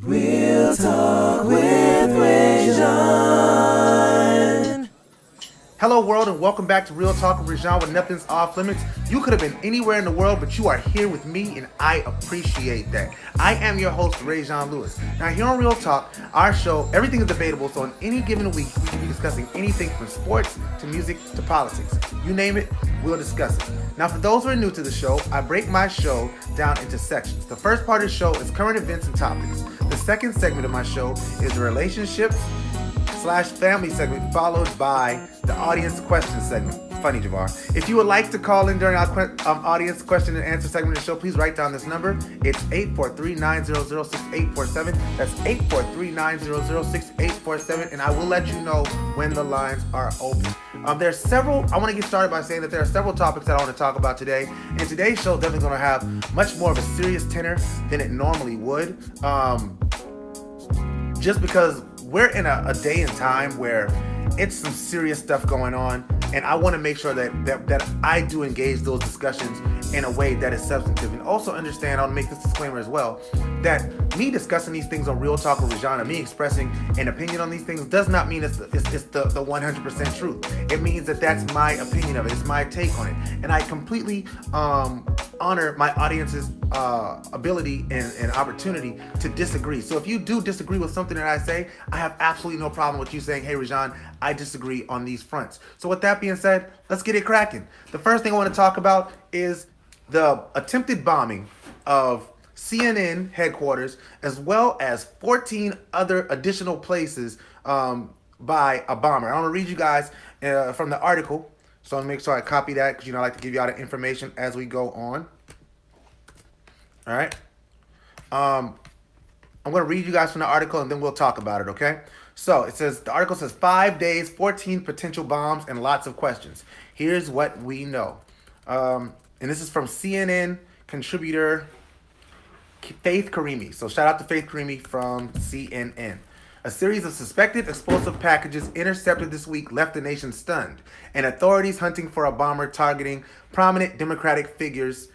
Real Talk with ReZsaun. Hello world and welcome back to Real Talk with ReZsaun, where nothing's off limits. You could have been anywhere in the world, but you are here with me and I appreciate that. I am your host, ReZsaun Lewis. Now here on Real Talk, our show, everything is debatable, so on any given week, we can be discussing anything from sports to music to politics. You name it, we'll discuss it. Now for those who are new to the show, I break my show down into sections. The first part of the show is current events and topics. The second segment of my show is the relationships / family segment, followed by the audience question segment. Funny, Javar. If you would like to call in during our audience question and answer segment of the show, please write down this number. It's 843-900-6847. That's 843-900-6847, and I will let you know when the lines are open. I want to get started by saying that there are several topics that I want to talk about today, and today's show is definitely going to have much more of a serious tenor than it normally would. Just because we're in a day and time where it's some serious stuff going on, and I want to make sure that I do engage those discussions in a way that is substantive, and also understand, I'll make this disclaimer as well, that me discussing these things on Real Talk with ReZsaun and me expressing an opinion on these things does not mean it's the 100% truth. It means that that's my opinion of it. It's my take on it, and I completely honor my audience's ability and opportunity to disagree. So if you do disagree with something that I say, I have absolutely no problem with you saying, hey ReZsaun, I disagree on these fronts. So with that being said, let's get it cracking. The first thing I want to talk about is the attempted bombing of CNN headquarters, as well as 14 other additional places by a bomber. I want to read you guys from the article. So I'm going to make sure I copy that, because I like to give you all the information as we go on. All right. I'm going to read you guys from the article, and then we'll talk about it, okay? So the article says 5 days, 14 potential bombs, and lots of questions. Here's what we know. And this is from CNN contributor Faith Karimi. So shout out to Faith Karimi from CNN. A series of suspected explosive packages intercepted this week left the nation stunned, and authorities hunting for a bomber targeting prominent Democratic figures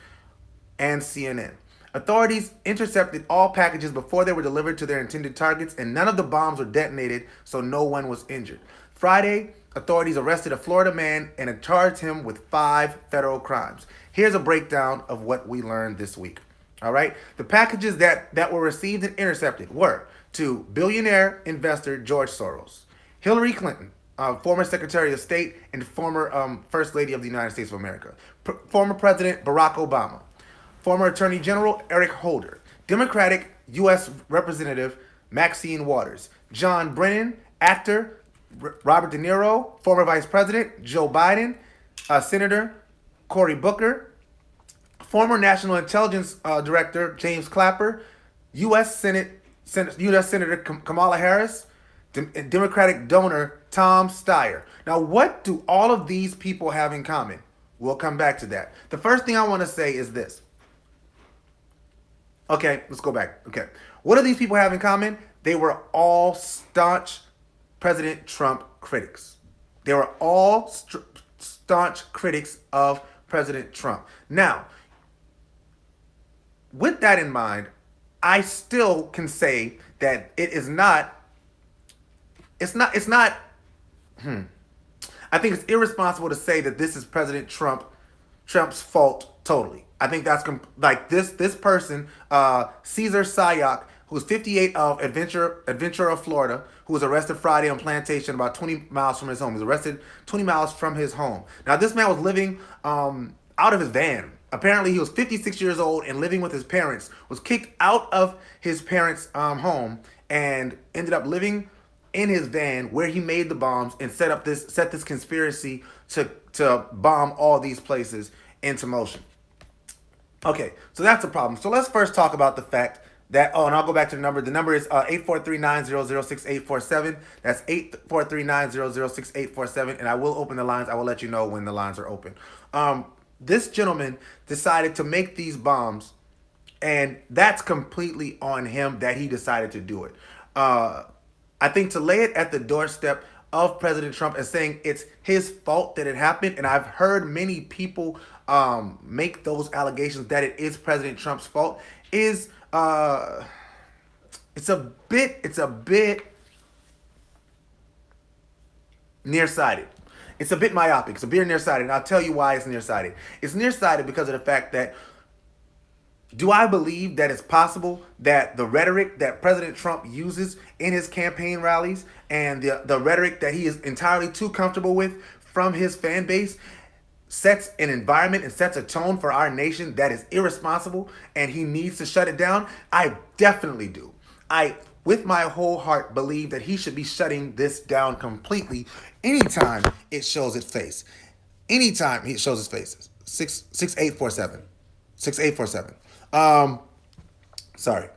and CNN. Authorities intercepted all packages before they were delivered to their intended targets, and none of the bombs were detonated, so no one was injured. Friday, authorities arrested a Florida man and charged him with 5 federal crimes. Here's a breakdown of what we learned this week. All right? The packages that were received and intercepted were to billionaire investor George Soros, Hillary Clinton, former Secretary of State and former First Lady of the United States of America, former President Barack Obama, former Attorney General Eric Holder, Democratic U.S. Representative Maxine Waters, John Brennan, actor Robert De Niro, former Vice President Joe Biden, Senator Cory Booker, former National Intelligence Director James Clapper, U.S. Senator Kamala Harris, Democratic donor Tom Steyer. Now, what do all of these people have in common? We'll come back to that. The first thing I want to say is this. Okay, let's go back. Okay. What do these people have in common? They were all staunch President Trump critics. They were all staunch critics of President Trump. Now, with that in mind, I still can say that I think it's irresponsible to say that this is President Trump's fault totally. I think that's this person, Cesar Sayoc, who's 58 of Adventura, Florida, who was arrested Friday on Plantation about 20 miles from his home. He was arrested 20 miles from his home. Now, this man was living out of his van. Apparently, he was 56 years old and living with his parents, was kicked out of his parents' home, and ended up living in his van where he made the bombs and set this conspiracy to bomb all these places into motion. Okay, so that's the problem. So let's first talk about the fact that, and I'll go back to the number. The number is 843-900-6847. That's 843-900-6847, and I will open the lines. I will let you know when the lines are open. This gentleman decided to make these bombs, and that's completely on him that he decided to do it. I think to lay it at the doorstep of President Trump and saying it's his fault that it happened, and I've heard many people make those allegations that it is President Trump's fault, is It's a bit nearsighted. It's a bit myopic. It's a bit nearsighted, and I'll tell you why it's nearsighted. It's nearsighted because of the fact that, do I believe that it's possible that the rhetoric that President Trump uses in his campaign rallies and the rhetoric that he is entirely too comfortable with from his fan base sets an environment and sets a tone for our nation that is irresponsible and he needs to shut it down? I definitely do. I, with my whole heart, believe that he should be shutting this down completely anytime it shows its face. Anytime he shows his face. 6847. 6847. Sorry.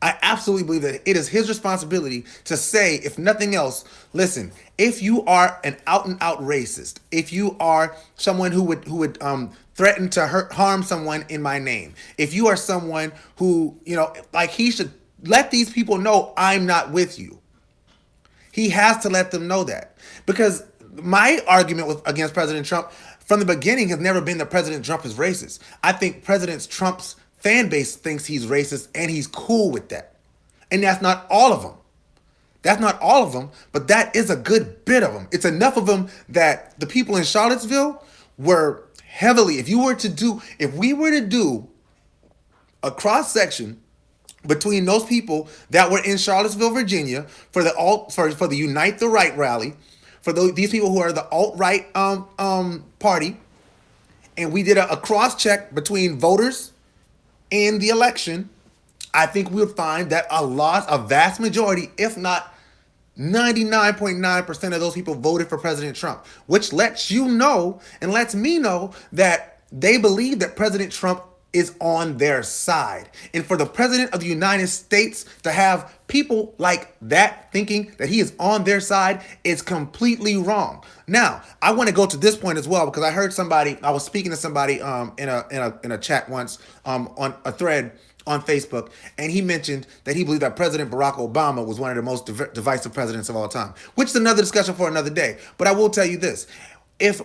I absolutely believe that it is his responsibility to say, if nothing else, listen, if you are an out and out racist, if you are someone who would threaten to harm someone in my name, if you are someone who, like, he should let these people know I'm not with you. He has to let them know that, because my argument against President Trump from the beginning has never been that President Trump is racist. I think President Trump's fan base thinks he's racist, and he's cool with that. And that's not all of them. That's not all of them, but that is a good bit of them. It's enough of them that the people in Charlottesville were heavily, if we were to do a cross section between those people that were in Charlottesville, Virginia, for the Unite the Right rally, for these people who are the alt-right party, and we did a cross-check between voters in the election, I think we would find that a vast majority, if not 99.9% of those people voted for President Trump, which lets you know and lets me know that they believe that President Trump is on their side. And for the President of the United States to have people like that thinking that he is on their side is completely wrong. Now, I want to go to this point as well, because I heard I was speaking to somebody in a chat once on a thread on Facebook, and he mentioned that he believed that President Barack Obama was one of the most divisive presidents of all time, which is another discussion for another day. But I will tell you this. If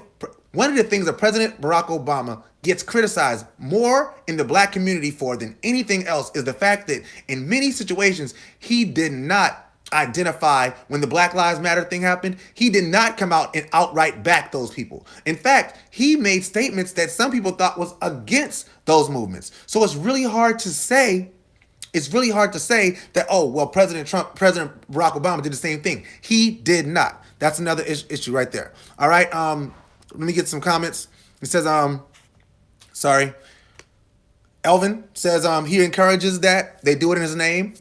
one of the things that President Barack Obama gets criticized more in the black community for than anything else is the fact that in many situations, he did not identify when the Black Lives Matter thing happened. He did not come out and outright back those people. In fact, he made statements that some people thought was against those movements. So it's really hard to say that, oh, well, President Barack Obama did the same thing. He did not. That's another issue right there. All right. Let me get some comments. It says, Elvin says he encourages that they do it in his name.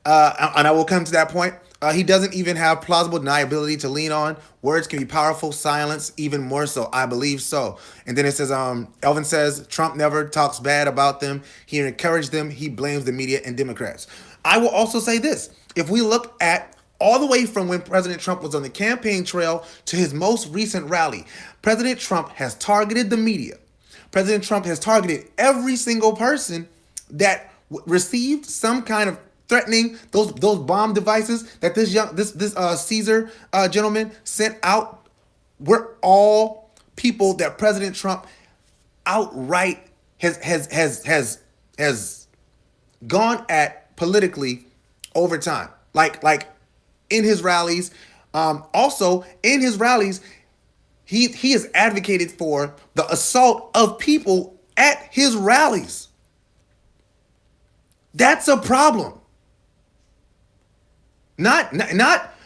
And I will come to that point. He doesn't even have plausible deniability to lean on. Words can be powerful, silence even more so. I believe so. And then it says, Elvin says, Trump never talks bad about them. He encouraged them. He blames the media and Democrats. I will also say this. If we look at all the way from when President Trump was on the campaign trail to his most recent rally, President Trump has targeted the media. President Trump has targeted every single person that received some kind of threatening, those bomb devices that this Caesar gentleman sent out were all people that President Trump outright has gone at politically over time. Like in his rallies, also in his rallies, he has advocated for the assault of people at his rallies. That's a problem. Not,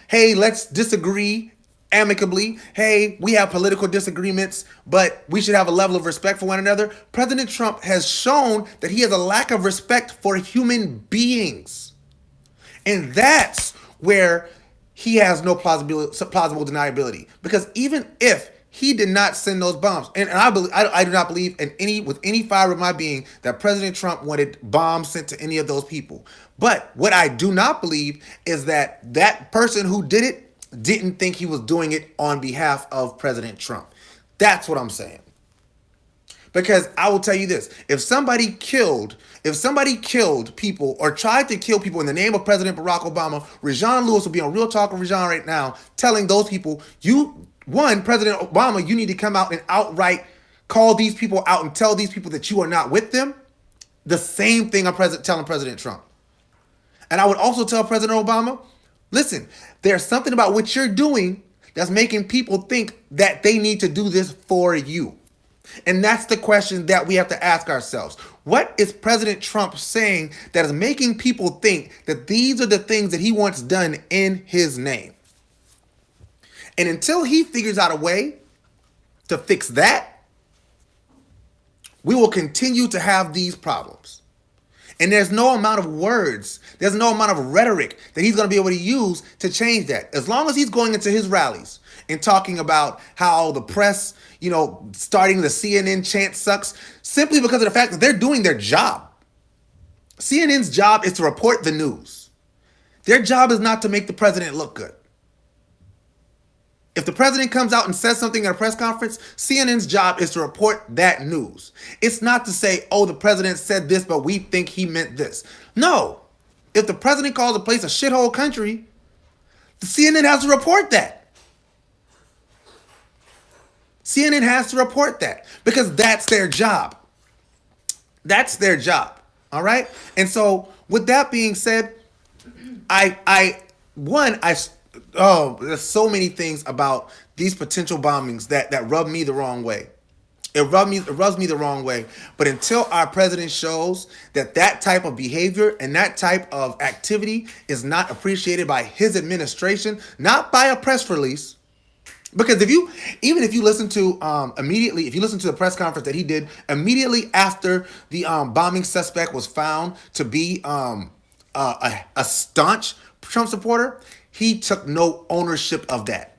hey, let's disagree amicably. Hey, we have political disagreements, but we should have a level of respect for one another. President Trump has shown that he has a lack of respect for human beings. And that's where he has no plausible deniability. Because even if he did not send those bombs, and I do not believe with any fiber of my being that President Trump wanted bombs sent to any of those people. But what I do not believe is that person who did it didn't think he was doing it on behalf of President Trump. That's what I'm saying. Because I will tell you this, if somebody killed people or tried to kill people in the name of President Barack Obama, ReZsaun Lewis will be on Real Talk with ReZsaun right now telling those people, President Obama, you need to come out and outright call these people out and tell these people that you are not with them. The same thing I'm telling President Trump. And I would also tell President Obama, listen, there's something about what you're doing that's making people think that they need to do this for you. And that's the question that we have to ask ourselves. What is President Trump saying that is making people think that these are the things that he wants done in his name? And until he figures out a way to fix that, we will continue to have these problems. And there's no amount of words, there's no amount of rhetoric that he's going to be able to use to change that. As long as he's going into his rallies and talking about how the press, starting the CNN chant sucks, simply because of the fact that they're doing their job. CNN's job is to report the news. Their job is not to make the president look good. If the president comes out and says something at a press conference, CNN's job is to report that news. It's not to say, oh, the president said this, but we think he meant this. No. If the president calls a place a shithole country, the CNN has to report that. CNN has to report that because that's their job. That's their job. All right? And so with that being said, there's so many things about these potential bombings that rub me the wrong way. It rubs me the wrong way. But until our president shows that type of behavior and that type of activity is not appreciated by his administration, not by a press release, because if you listen to the press conference that he did immediately after the bombing suspect was found to be a staunch Trump supporter, he took no ownership of that.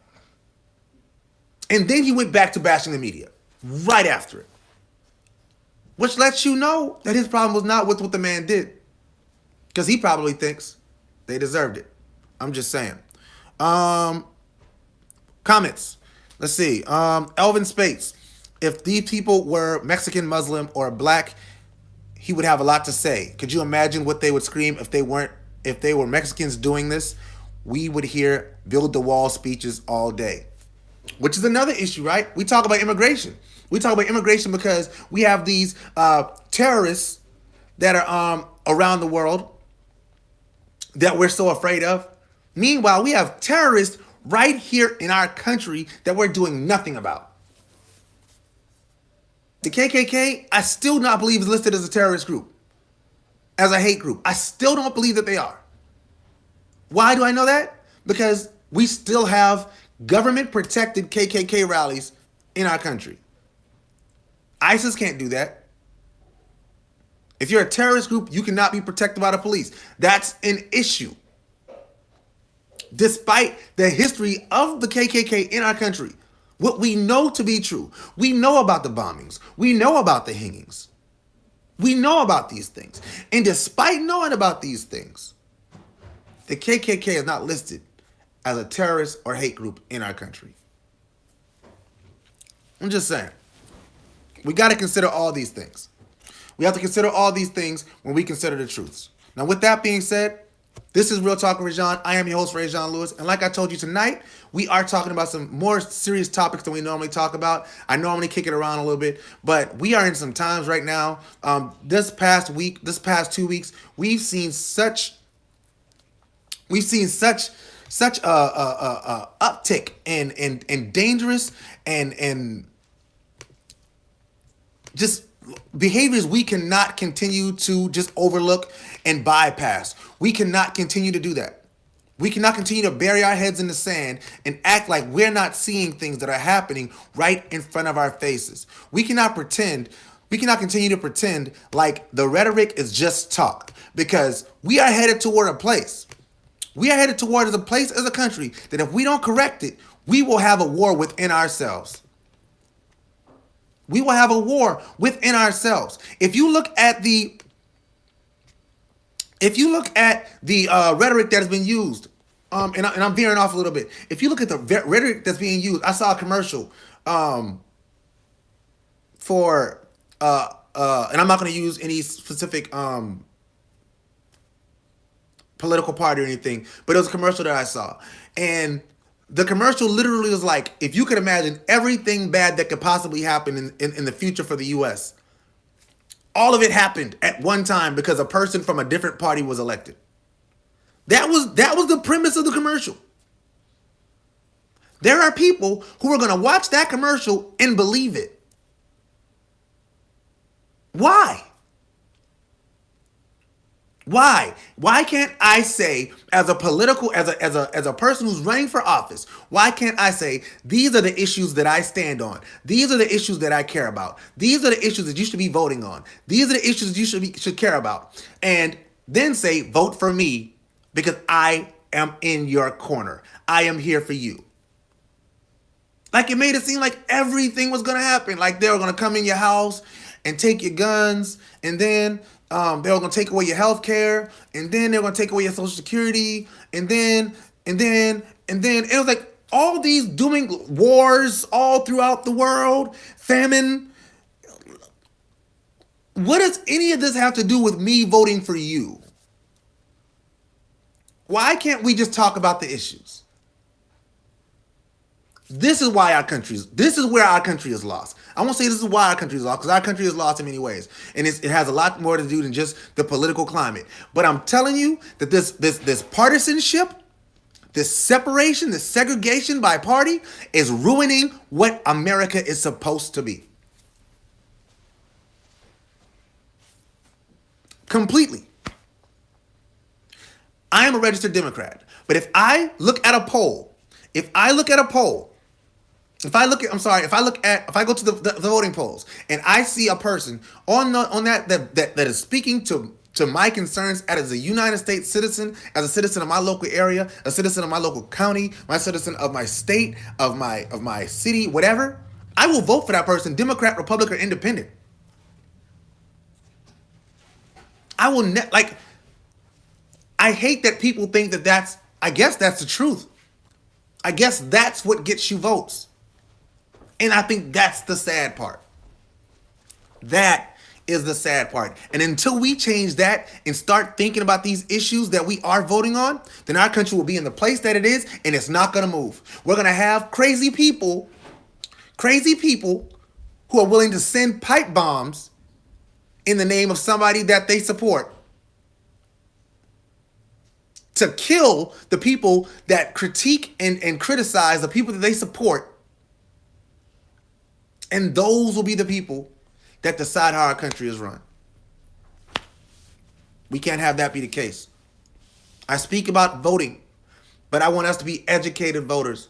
And then he went back to bashing the media right after it, which lets you know that his problem was not with what the man did, because he probably thinks they deserved it. I'm just saying. Comments. Let's see. Elvin Spates. If these people were Mexican, Muslim, or black, he would have a lot to say. Could you imagine what they would scream if they were Mexicans doing this? We would hear build the wall speeches all day. Which is another issue, right? We talk about immigration. We talk about immigration because we have these terrorists that are around the world that we're so afraid of. Meanwhile, we have terrorists right here in our country that we're doing nothing about. The KKK, I still not believe is listed as a terrorist group, as a hate group. I still don't believe that they are. Why do I know that? Because we still have government-protected KKK rallies in our country. ISIS can't do that. If you're a terrorist group, you cannot be protected by the police. That's an issue. Despite the history of the KKK in our country, what we know to be true, we know about the bombings, we know about the hangings, we know about these things. And despite knowing about these things, the KKK is not listed as a terrorist or hate group in our country. I'm just saying. We got to consider all these things. We have to consider all these things when we consider the truths. Now, with that being said, this is Real Talk with ReZsaun. I am your host, ReZsaun Lewis. And like I told you tonight, we are talking about some more serious topics than we normally talk about. I normally kick it around a little bit, but we are in some times right now. This past 2 weeks, we've seen such a uptick in dangerous and just behaviors we cannot continue to just overlook and bypass. We cannot continue to do that. We cannot continue to bury our heads in the sand and act like we're not seeing things that are happening right in front of our faces. We cannot continue to pretend like the rhetoric is just talk, because we are headed toward a place. We are headed towards a place as a country that if we don't correct it, we will have a war within ourselves. We will have a war within ourselves. If you look at the rhetoric that has been used, and I'm veering off a little bit. If you look at the rhetoric that's being used, I saw a commercial for and I'm not going to use any specific political party or anything, but it was a commercial that I saw, and the commercial literally was like, if you could imagine everything bad that could possibly happen in the future for the U.S., all of it happened at one time because a person from a different party was elected. That was the premise of the commercial. There are people who are going to watch that commercial and believe it. Why? Why? Why can't I say, as a political, as a person who's running for office, why can't I say these are the issues that I stand on? These are the issues that I care about. These are the issues that you should be voting on. These are the issues that you should care about. And then say, vote for me because I am in your corner. I am here for you. Like, it made it seem like everything was gonna happen. Like, they were gonna come in your house and take your guns, and then they were gonna take away your health care, and then they were gonna take away your social security, and then it was like all these dooming wars all throughout the world, famine. What does any of this have to do with me voting for you? Why can't we just talk about the issues? This is where our country is lost. I won't say this is why our country is lost, because our country is lost in many ways. And it has a lot more to do than just the political climate. But I'm telling you that this partisanship, this separation, this segregation by party is ruining what America is supposed to be. Completely. I am a registered Democrat. But if I look at a poll, if I go to the voting polls and I see a person on that is speaking to my concerns as a United States citizen, as a citizen of my local area, a citizen of my local county, my citizen of my state, of my city, whatever, I will vote for that person, Democrat, Republican, or Independent. I will I hate that people think that I guess that's the truth. I guess that's what gets you votes. And I think that's the sad part. That is the sad part. And until we change that and start thinking about these issues that we are voting on, then our country will be in the place that it is, and it's not going to move. We're going to have crazy people who are willing to send pipe bombs in the name of somebody that they support, to kill the people that critique and criticize the people that they support. And those will be the people that decide how our country is run. We can't have that be the case. I speak about voting, but I want us to be educated voters.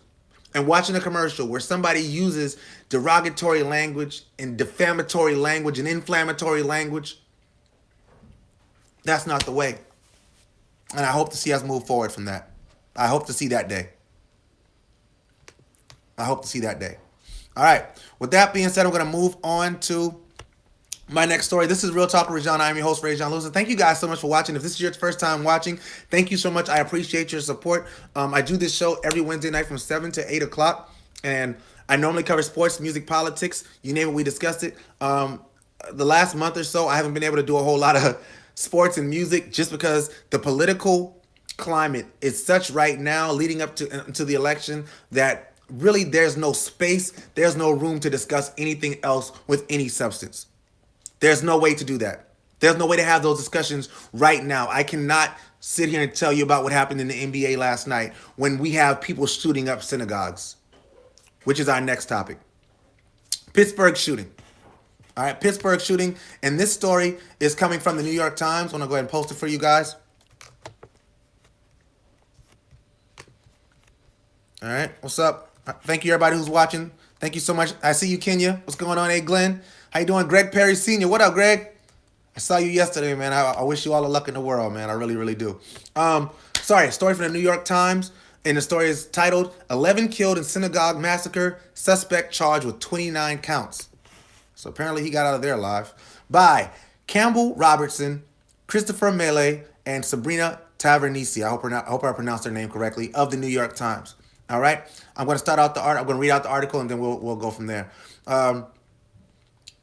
And watching a commercial where somebody uses derogatory language and defamatory language and inflammatory language, that's not the way. And I hope to see us move forward from that. I hope to see that day. All right. With that being said, I'm going to move on to my next story. This is Real Talk with ReZsaun. I am your host, ReZsaun. Thank you guys so much for watching. If this is your first time watching, thank you so much. I appreciate your support. I do this show every Wednesday night from 7 to 8 o'clock. And I normally cover sports, music, politics. You name it, we discussed it. The last month or so, I haven't been able to do a whole lot of sports and music just because the political climate is such right now leading up to the election that really there's no space, there's no room to discuss anything else with any substance. There's no way to do that. There's no way to have those discussions right now. I cannot sit here and tell you about what happened in the NBA last night when we have people shooting up synagogues, which is our next topic. Pittsburgh shooting. All right, Pittsburgh shooting. And this story is coming from the New York Times. I'm going to go ahead and post it for you guys. All right, what's up? Thank you, everybody who's watching. Thank you so much. I see you, Kenya. What's going on, hey, Glenn? How you doing? Greg Perry Sr. What up, Greg? I saw you yesterday, man. I wish you all the luck in the world, man. I really, really do. Story from the New York Times. And the story is titled, 11 Killed in Synagogue Massacre, Suspect Charged with 29 Counts. So apparently he got out of there alive. By Campbell Robertson, Christopher Mele, and Sabrina Tavernisi. I hope I pronounced their name correctly, of the New York Times. All right. I'm going to start out I'm going to read out the article and then we'll go from there.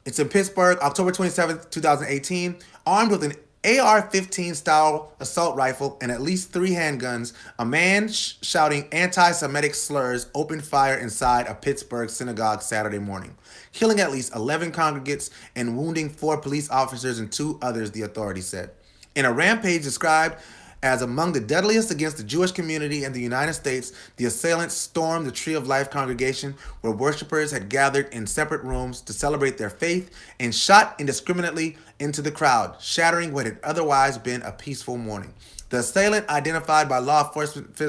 It's in Pittsburgh, October 27th, 2018. Armed with an AR-15 style assault rifle and at least 3 handguns, a man shouting anti-Semitic slurs opened fire inside a Pittsburgh synagogue Saturday morning, killing at least 11 congregants and wounding 4 police officers and 2 others, the authorities said. In a rampage described As among the deadliest against the Jewish community in the United States, the assailants stormed the Tree of Life congregation where worshipers had gathered in separate rooms to celebrate their faith and shot indiscriminately into the crowd, shattering what had otherwise been a peaceful morning. The assailant, identified by law enforcement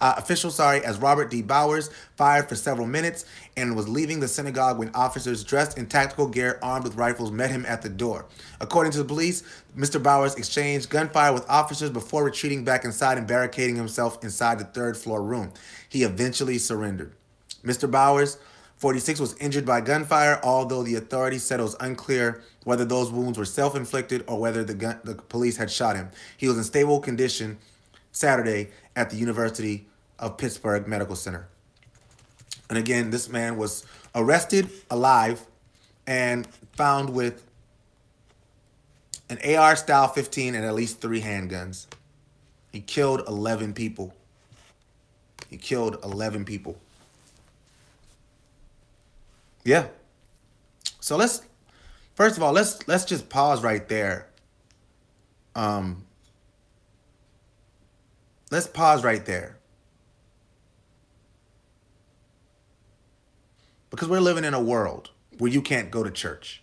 officials as Robert D. Bowers, fired for several minutes and was leaving the synagogue when officers dressed in tactical gear armed with rifles met him at the door. According to the police, Mr. Bowers exchanged gunfire with officers before retreating back inside and barricading himself inside the third-floor room. He eventually surrendered. Mr. Bowers, 46, was injured by gunfire, although the authorities said it was unclear whether those wounds were self-inflicted or whether the police had shot him. He was in stable condition Saturday at the University of Pittsburgh Medical Center. And again, this man was arrested alive and found with an AR style 15 and at least 3 handguns. He killed 11 people. He killed 11 people. Yeah. So first of all, let's just pause right there. Let's pause right there. Because we're living in a world where you can't go to church.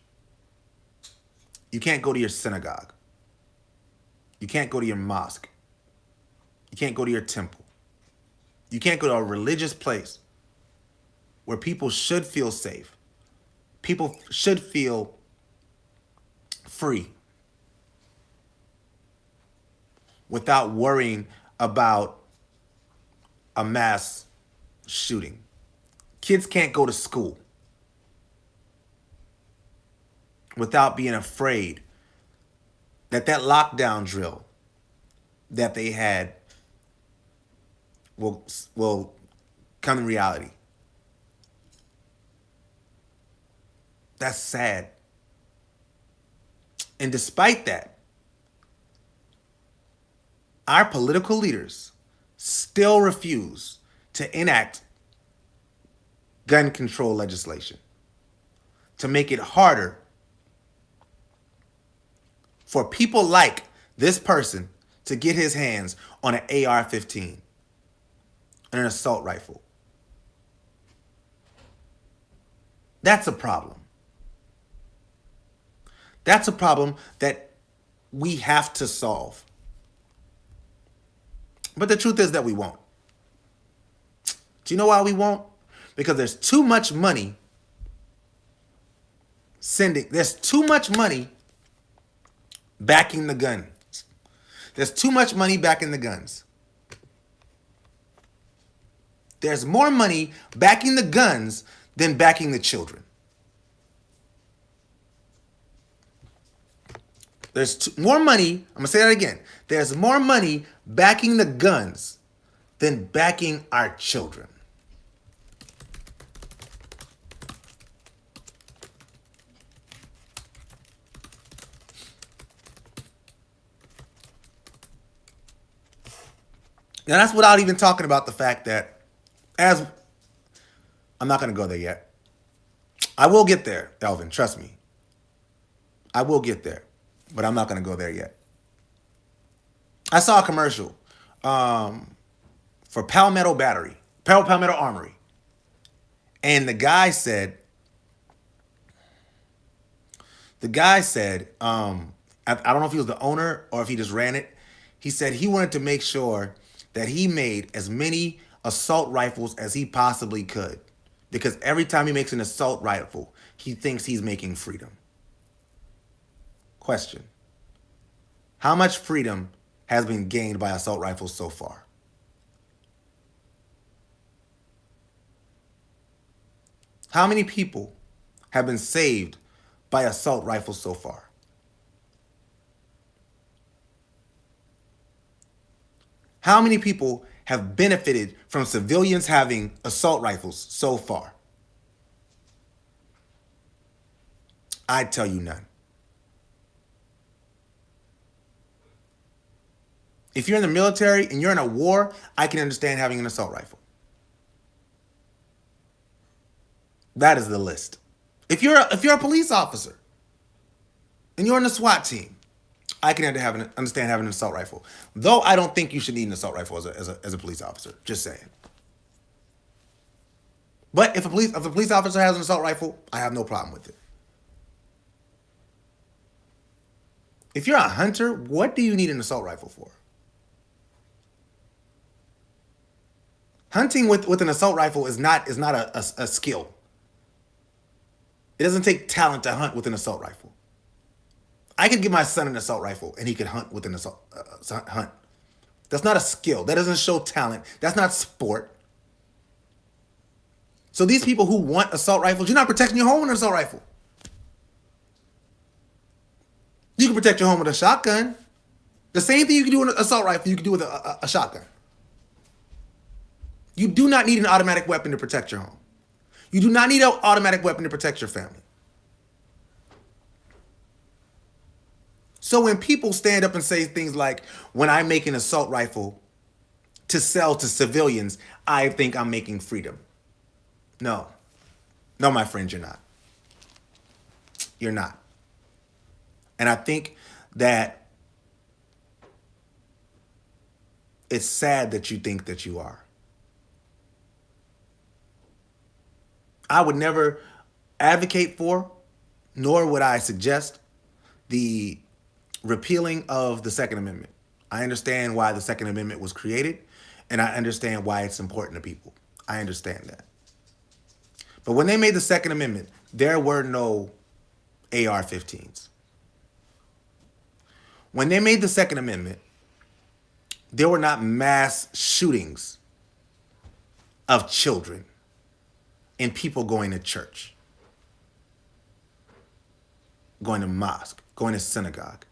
You can't go to your synagogue. You can't go to your mosque. You can't go to your temple. You can't go to a religious place where people should feel safe. People should feel free without worrying about a mass shooting. Kids can't go to school without being afraid that lockdown drill that they had will come in reality. That's sad. And despite that, our political leaders still refuse to enact gun control legislation to make it harder for people like this person to get his hands on an AR-15 and an assault rifle. That's a problem. That's a problem that we have to solve. But the truth is that we won't. Do you know why we won't? Because there's too much money there's too much money backing the gun. There's too much money backing the guns. There's more money backing the guns than backing the children. There's more money, I'm going to say that again. There's more money backing the guns than backing our children. Now that's without even talking about the fact that I'm not going to go there yet. I will get there, Elvin, trust me. I will get there, but I'm not going to go there yet. I saw a commercial for Palmetto Armory. And the guy said, I don't know if he was the owner or if he just ran it. He said he wanted to make sure that he made as many assault rifles as he possibly could. Because every time he makes an assault rifle, he thinks he's making freedom. Question: how much freedom has been gained by assault rifles so far? How many people have been saved by assault rifles so far? How many people have benefited from civilians having assault rifles so far? I'd tell you none. If you're in the military and you're in a war, I can understand having an assault rifle. That is the list. If you're a police officer and you're in the SWAT team, I can understand having an assault rifle. Though I don't think you should need an assault rifle as a police officer. Just saying. But if a police officer has an assault rifle, I have no problem with it. If you're a hunter, what do you need an assault rifle for? Hunting with an assault rifle is not a skill. It doesn't take talent to hunt with an assault rifle. I could give my son an assault rifle and he could hunt with an assault hunt. That's not a skill. That doesn't show talent. That's not sport. So these people who want assault rifles, you're not protecting your home with an assault rifle. You can protect your home with a shotgun. The same thing you can do with an assault rifle, you can do with a shotgun. You do not need an automatic weapon to protect your home. You do not need an automatic weapon to protect your family. So when people stand up and say things like, when I make an assault rifle to sell to civilians, I think I'm making freedom. No. No, my friend, you're not. You're not. And I think that it's sad that you think that you are. I would never advocate for, nor would I suggest the repealing of the Second Amendment. I understand why the Second Amendment was created, and I understand why it's important to people. I understand that. But when they made the Second Amendment, there were no AR-15s. When they made the Second Amendment, there were not mass shootings of children and people going to church, going to mosque, going to synagogue.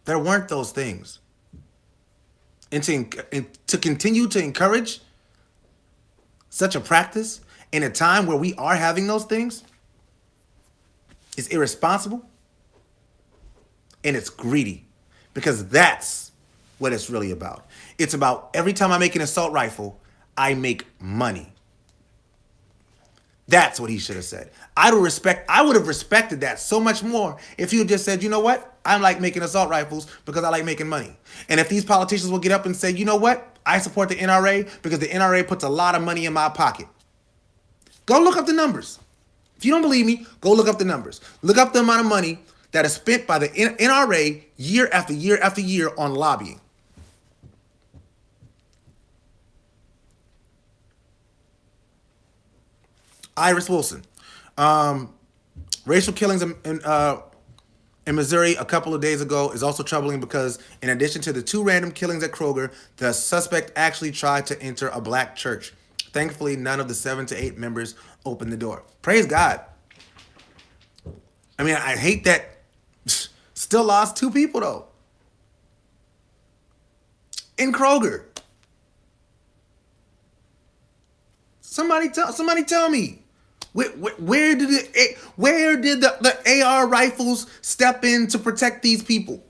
There weren't those things. And to continue to encourage such a practice in a time where we are having those things is irresponsible and it's greedy, because that's what it's really about. It's about every time I make an assault rifle, I make money. That's what he should have said. I would have respected that so much more if you had just said, you know what? I like making assault rifles because I like making money. And if these politicians will get up and say, you know what? I support the NRA because the NRA puts a lot of money in my pocket. Go look up the numbers. If you don't believe me, go look up the numbers. Look up the amount of money that is spent by the NRA year after year after year on lobbying. Iris Wilson. Racial killings in Missouri a couple of days ago is also troubling because in addition to the 2 random killings at Kroger, the suspect actually tried to enter a black church. Thankfully, none of the 7 to 8 members opened the door. Praise God. I mean, I hate that. Still lost 2 people though. In Kroger. Somebody tell me. Where did the AR rifles step in to protect these people?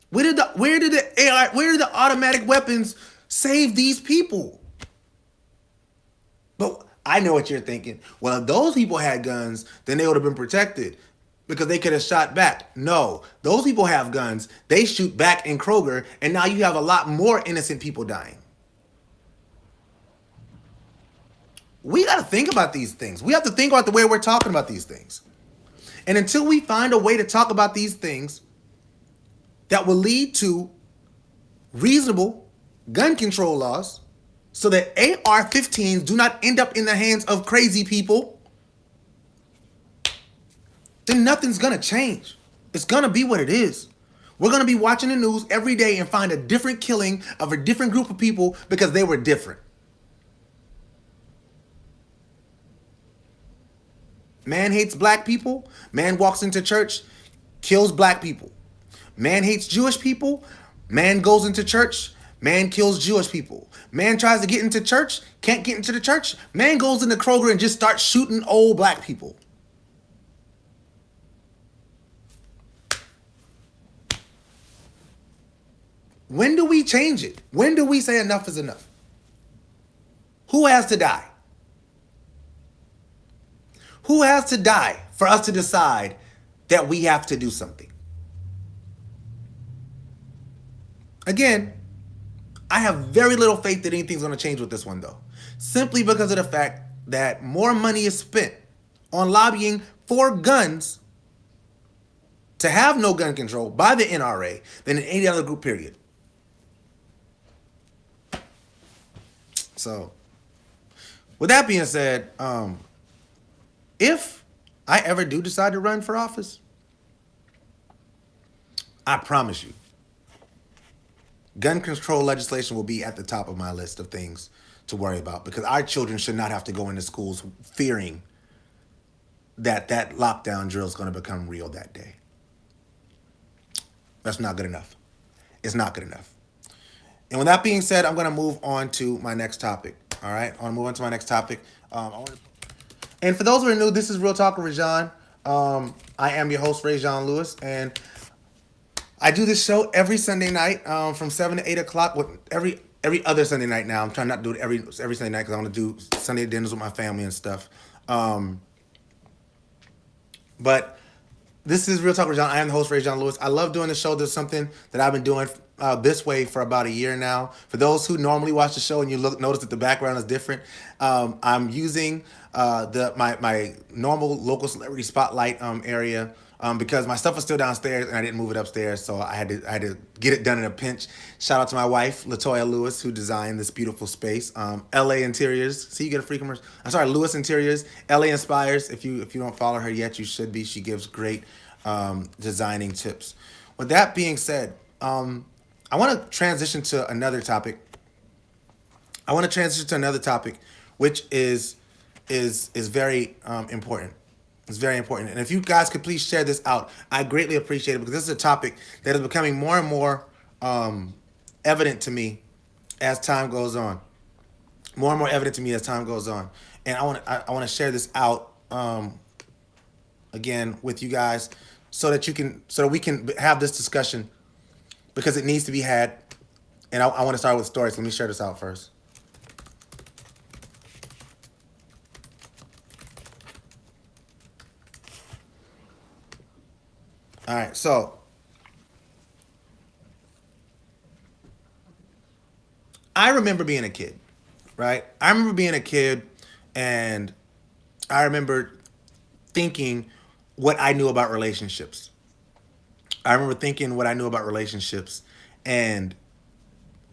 Where did the automatic weapons save these people? But I know what you're thinking. Well, if those people had guns, then they would have been protected because they could have shot back. No, those people have guns. They shoot back in Kroger, and now you have a lot more innocent people dying. We got to think about these things. We have to think about the way we're talking about these things. And until we find a way to talk about these things that will lead to reasonable gun control laws so that AR-15s do not end up in the hands of crazy people, then nothing's going to change. It's going to be what it is. We're going to be watching the news every day and find a different killing of a different group of people because they were different. Man hates black people. Man walks into church, kills black people. Man hates Jewish people. Man goes into church. Man kills Jewish people. Man tries to get into church, can't get into the church. Man goes into Kroger and just starts shooting old black people. When do we change it? When do we say enough is enough? Who has to die? Who has to die for us to decide that we have to do something. Again, I have very little faith that anything's going to change with this one, though. Simply because of the fact that more money is spent on lobbying for guns to have no gun control by the NRA than in any other group, period. So, with that being said, if I ever do decide to run for office, I promise you, gun control legislation will be at the top of my list of things to worry about, because our children should not have to go into schools fearing that lockdown drill is going to become real that day. That's not good enough. It's not good enough. And with that being said, I'm going to move on to my next topic. All right? I want to move on to my next topic. And for those who are new, this is Real Talk with ReZsaun. I am your host, ReZsaun Lewis, and I do this show every Sunday night from 7 to 8 o'clock. With every other Sunday night now. I'm trying not to do it every Sunday night because I want to do Sunday dinners with my family and stuff. But this is Real Talk with ReZsaun. I am the host, ReZsaun Lewis. I love doing the show. There's something that I've been doing this way for about a year now. For those who normally watch the show and you notice that the background is different, I'm using my normal local celebrity spotlight area because my stuff was still downstairs and I didn't move it upstairs, so I had to get it done in a pinch. Shout out to my wife, Latoya Lewis, who designed this beautiful space. LA Interiors. See, you get a free commercial. I'm sorry, Lewis Interiors. LA Inspires. If you don't follow her yet, you should be. She gives great designing tips. With that being said, I want to transition to another topic. Which is very important. It's very important. And if you guys could please share this out, I greatly appreciate it, because this is a topic that is becoming more and more evident to me as time goes on. More and more evident to me as time goes on. And I want to share this out again with you guys so that we can have this discussion, because it needs to be had. And I want to start with stories. Let me share this out first. All right, so I remember being a kid, right? I remember being a kid, and I remember thinking what I knew about relationships. And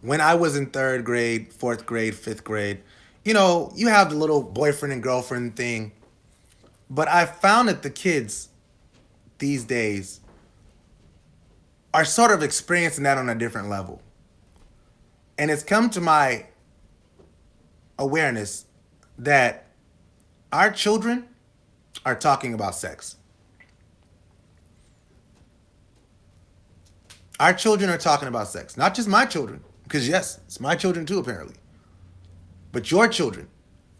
when I was in 3rd grade, 4th grade, 5th grade, you have the little boyfriend and girlfriend thing. But I found that the kids these days are sort of experiencing that on a different level. And it's come to my awareness that our children are talking about sex. Our children are talking about sex. Not just my children, because yes, it's my children too, apparently. But your children,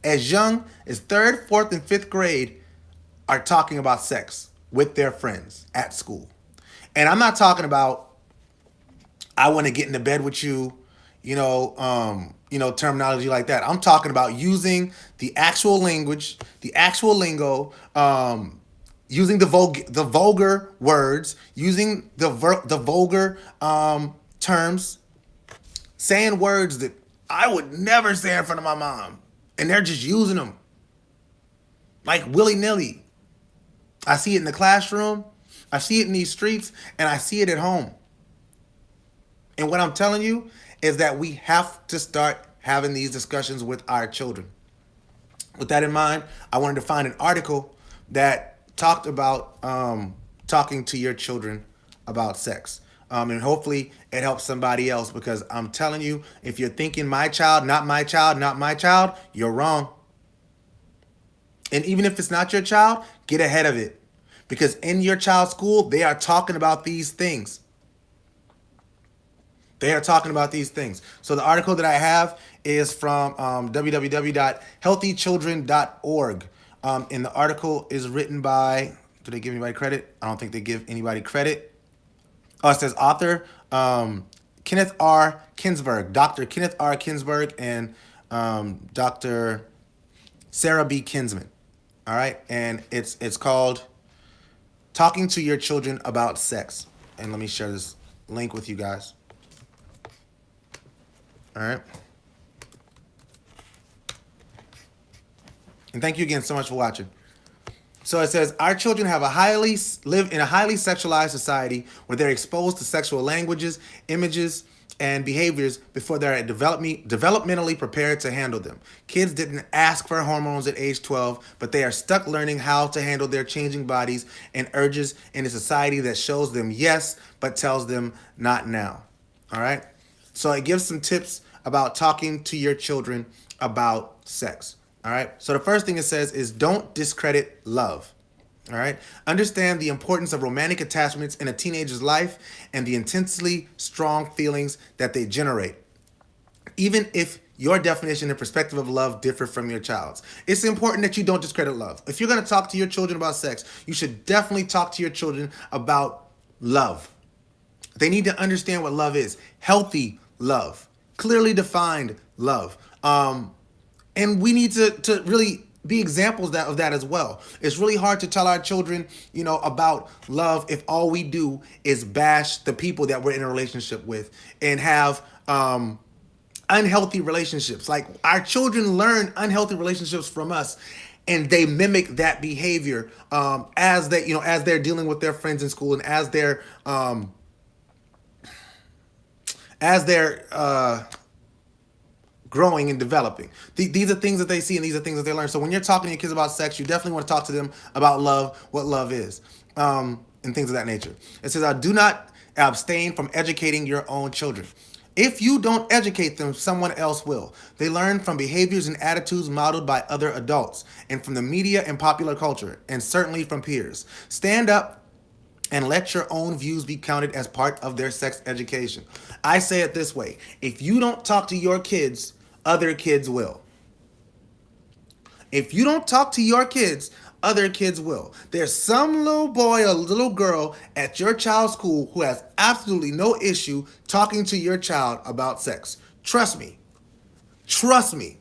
as young as 3rd, 4th, and 5th grade, are talking about sex with their friends at school. And I'm not talking about, I want to get into bed with you, terminology like that. I'm talking about using the actual language, the actual lingo, using the vulgar words, using the vulgar terms, saying words that I would never say in front of my mom, and they're just using them like willy-nilly. I see it in the classroom, I see it in these streets, and I see it at home. And what I'm telling you is that we have to start having these discussions with our children. With that in mind, I wanted to find an article that talked about talking to your children about sex. And hopefully it helps somebody else, because I'm telling you, if you're thinking my child, not my child, not my child, you're wrong. And even if it's not your child, get ahead of it. Because in your child's school, they are talking about these things. They are talking about these things. So the article that I have is from www.healthychildren.org. And the article is written by, do they give anybody credit? I don't think they give anybody credit. Oh, it says author Kenneth R. Kinsberg, Dr. Kenneth R. Kinsberg, and Dr. Sarah B. Kinsman. All right, and it's called Talking to your children about sex. And let me share this link with you guys. All right. And thank you again so much for watching. So it says, our children live in a highly sexualized society where they're exposed to sexual languages, images, and behaviors before they're developmentally prepared to handle them. Kids didn't ask for hormones at age 12, but they are stuck learning how to handle their changing bodies and urges in a society that shows them yes, but tells them not now. All right? So it gives some tips about talking to your children about sex. All right. So the first thing it says is don't discredit love. All right. Understand the importance of romantic attachments in a teenager's life and the intensely strong feelings that they generate, even if your definition and perspective of love differ from your child's. It's important that you don't discredit love. If you're going to talk to your children about sex, you should definitely talk to your children about love. They need to understand what love is. Healthy love, clearly defined love. And we need to really be examples of that as well. It's really hard to tell our children, about love if all we do is bash the people that we're in a relationship with and have unhealthy relationships. Like, our children learn unhealthy relationships from us, and they mimic that behavior as they're dealing with their friends in school and as they're growing and developing. These are things that they see and these are things that they learn. So when you're talking to your kids about sex, you definitely want to talk to them about love, what love is, and things of that nature. It says, do not abstain from educating your own children. If you don't educate them, someone else will. They learn from behaviors and attitudes modeled by other adults and from the media and popular culture, and certainly from peers. Stand up and let your own views be counted as part of their sex education. I say it this way. If you don't talk to your kids, other kids will. If you don't talk to your kids, other kids will. There's some little boy or little girl at your child's school who has absolutely no issue talking to your child about sex. Trust me. Trust me.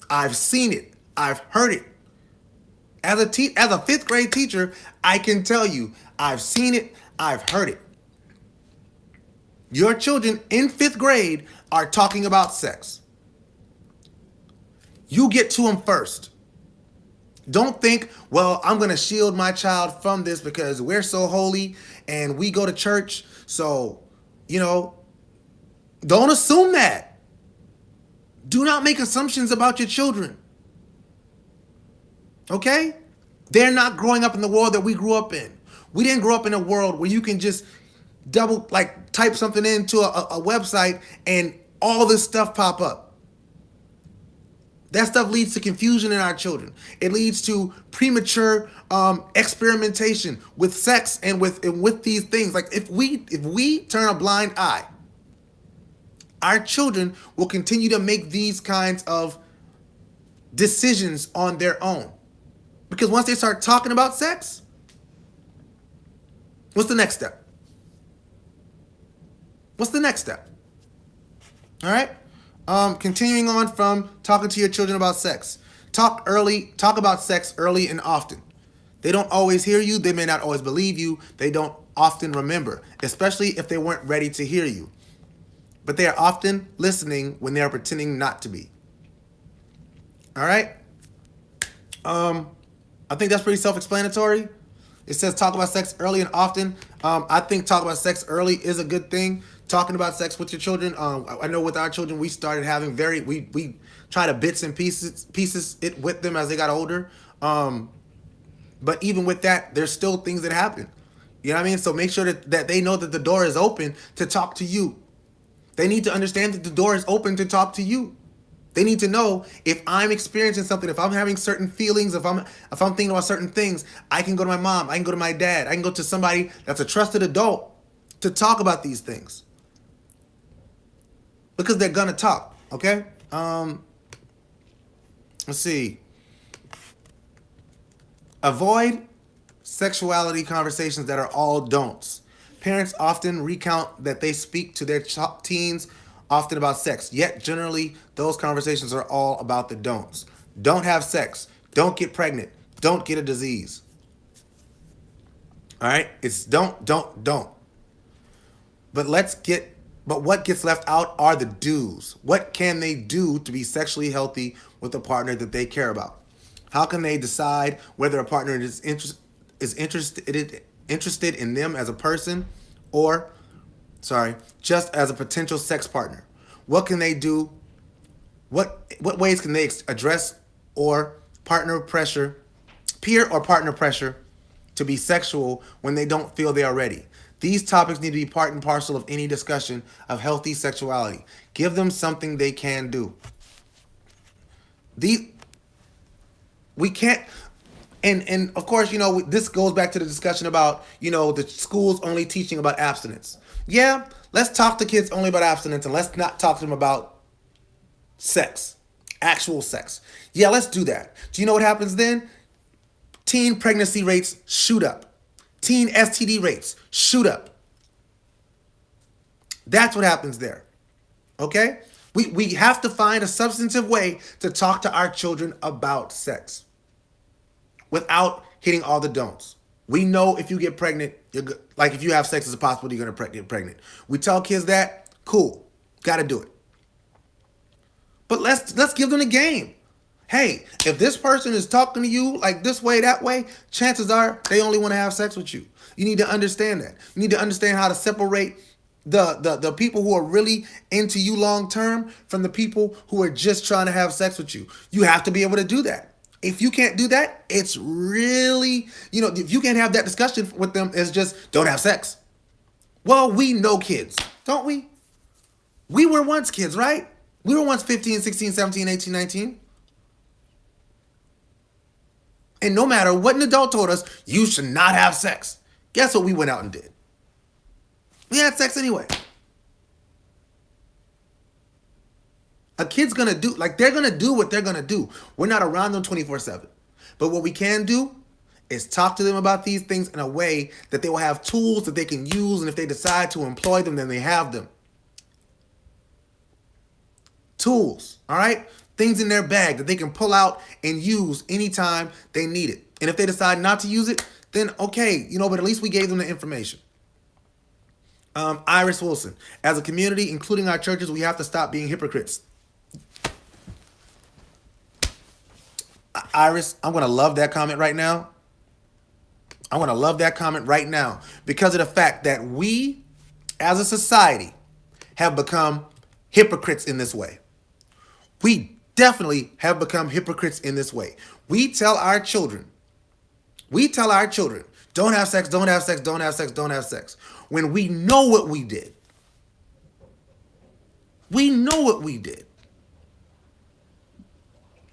I've seen it. I've heard it. As a fifth grade teacher, I can tell you, I've seen it. I've heard it. Your children in fifth grade are talking about sex. You get to them first. Don't think, well, I'm going to shield my child from this because we're so holy and we go to church. So, don't assume that. Do not make assumptions about your children. Okay? They're not growing up in the world that we grew up in. We didn't grow up in a world where you can just type something into a website and all this stuff pop up. That stuff leads to confusion in our children. It leads to premature experimentation with sex and with these things. Like, if we turn a blind eye, our children will continue to make these kinds of decisions on their own. Because once they start talking about sex, what's the next step? What's the next step? All right? Continuing on from talking to your children about sex. Talk about sex early and often. They don't always hear you. They may not always believe you. They don't often remember, especially if they weren't ready to hear you. But they are often listening when they are pretending not to be. All right? I think that's pretty self-explanatory. It says talk about sex early and often. I think talk about sex early is a good thing. Talking about sex with your children. I know with our children, we started having we try to bits and pieces it with them as they got older. But even with that, there's still things that happen. You know what I mean? So make sure that they know that the door is open to talk to you. They need to understand that the door is open to talk to you. They need to know if I'm experiencing something, if I'm having certain feelings, if I'm thinking about certain things, I can go to my mom, I can go to my dad, I can go to somebody that's a trusted adult to talk about these things. Because they're gonna talk, okay? Let's see. Avoid sexuality conversations that are all don'ts. Parents often recount that they speak to their teens often about sex, yet generally those conversations are all about the don'ts. Don't have sex. Don't get pregnant. Don't get a disease. All right? It's don't. But what gets left out are the do's. What can they do to be sexually healthy with a partner that they care about? How can they decide whether a partner is interested in them as a person or just as a potential sex partner? What can they do? What ways can they address or peer or partner pressure to be sexual when they don't feel they are ready? These topics need to be part and parcel of any discussion of healthy sexuality. Give them something they can do. We can't, and of course, this goes back to the discussion about, the schools only teaching about abstinence. Yeah, let's talk to kids only about abstinence and let's not talk to them about sex, actual sex. Yeah, let's do that. Do you know what happens then? Teen pregnancy rates shoot up. Teen STD rates shoot up. That's what happens there. Okay? We have to find a substantive way to talk to our children about sex without hitting all the don'ts. We know if you get pregnant, like if you have sex, it's a possibility you're going to get pregnant. We tell kids that, cool, got to do it. But let's give them the game. Hey, if this person is talking to you like this way, that way, chances are they only want to have sex with you. You need to understand that. You need to understand how to separate the people who are really into you long term from the people who are just trying to have sex with you. You have to be able to do that. If you can't do that, it's really, if you can't have that discussion with them, it's just don't have sex. Well, we know kids, don't we? We were once kids, right? We were once 15, 16, 17, 18, 19. And no matter what an adult told us, you should not have sex. Guess what we went out and did? We had sex anyway. A kid's going to do, they're going to do what they're going to do. We're not around them 24/7. But what we can do is talk to them about these things in a way that they will have tools that they can use. And if they decide to employ them, then they have them. Tools, all right? Things in their bag that they can pull out and use anytime they need it. And if they decide not to use it, then okay, but at least we gave them the information. Iris Wilson, as a community, including our churches, we have to stop being hypocrites. Iris, I'm going to love that comment right now. I want to love that comment right now because of the fact that we, as a society, have become hypocrites in this way. We definitely have become hypocrites in this way. We tell our children, don't have sex, don't have sex, don't have sex, don't have sex. When we know what we did. We know what we did.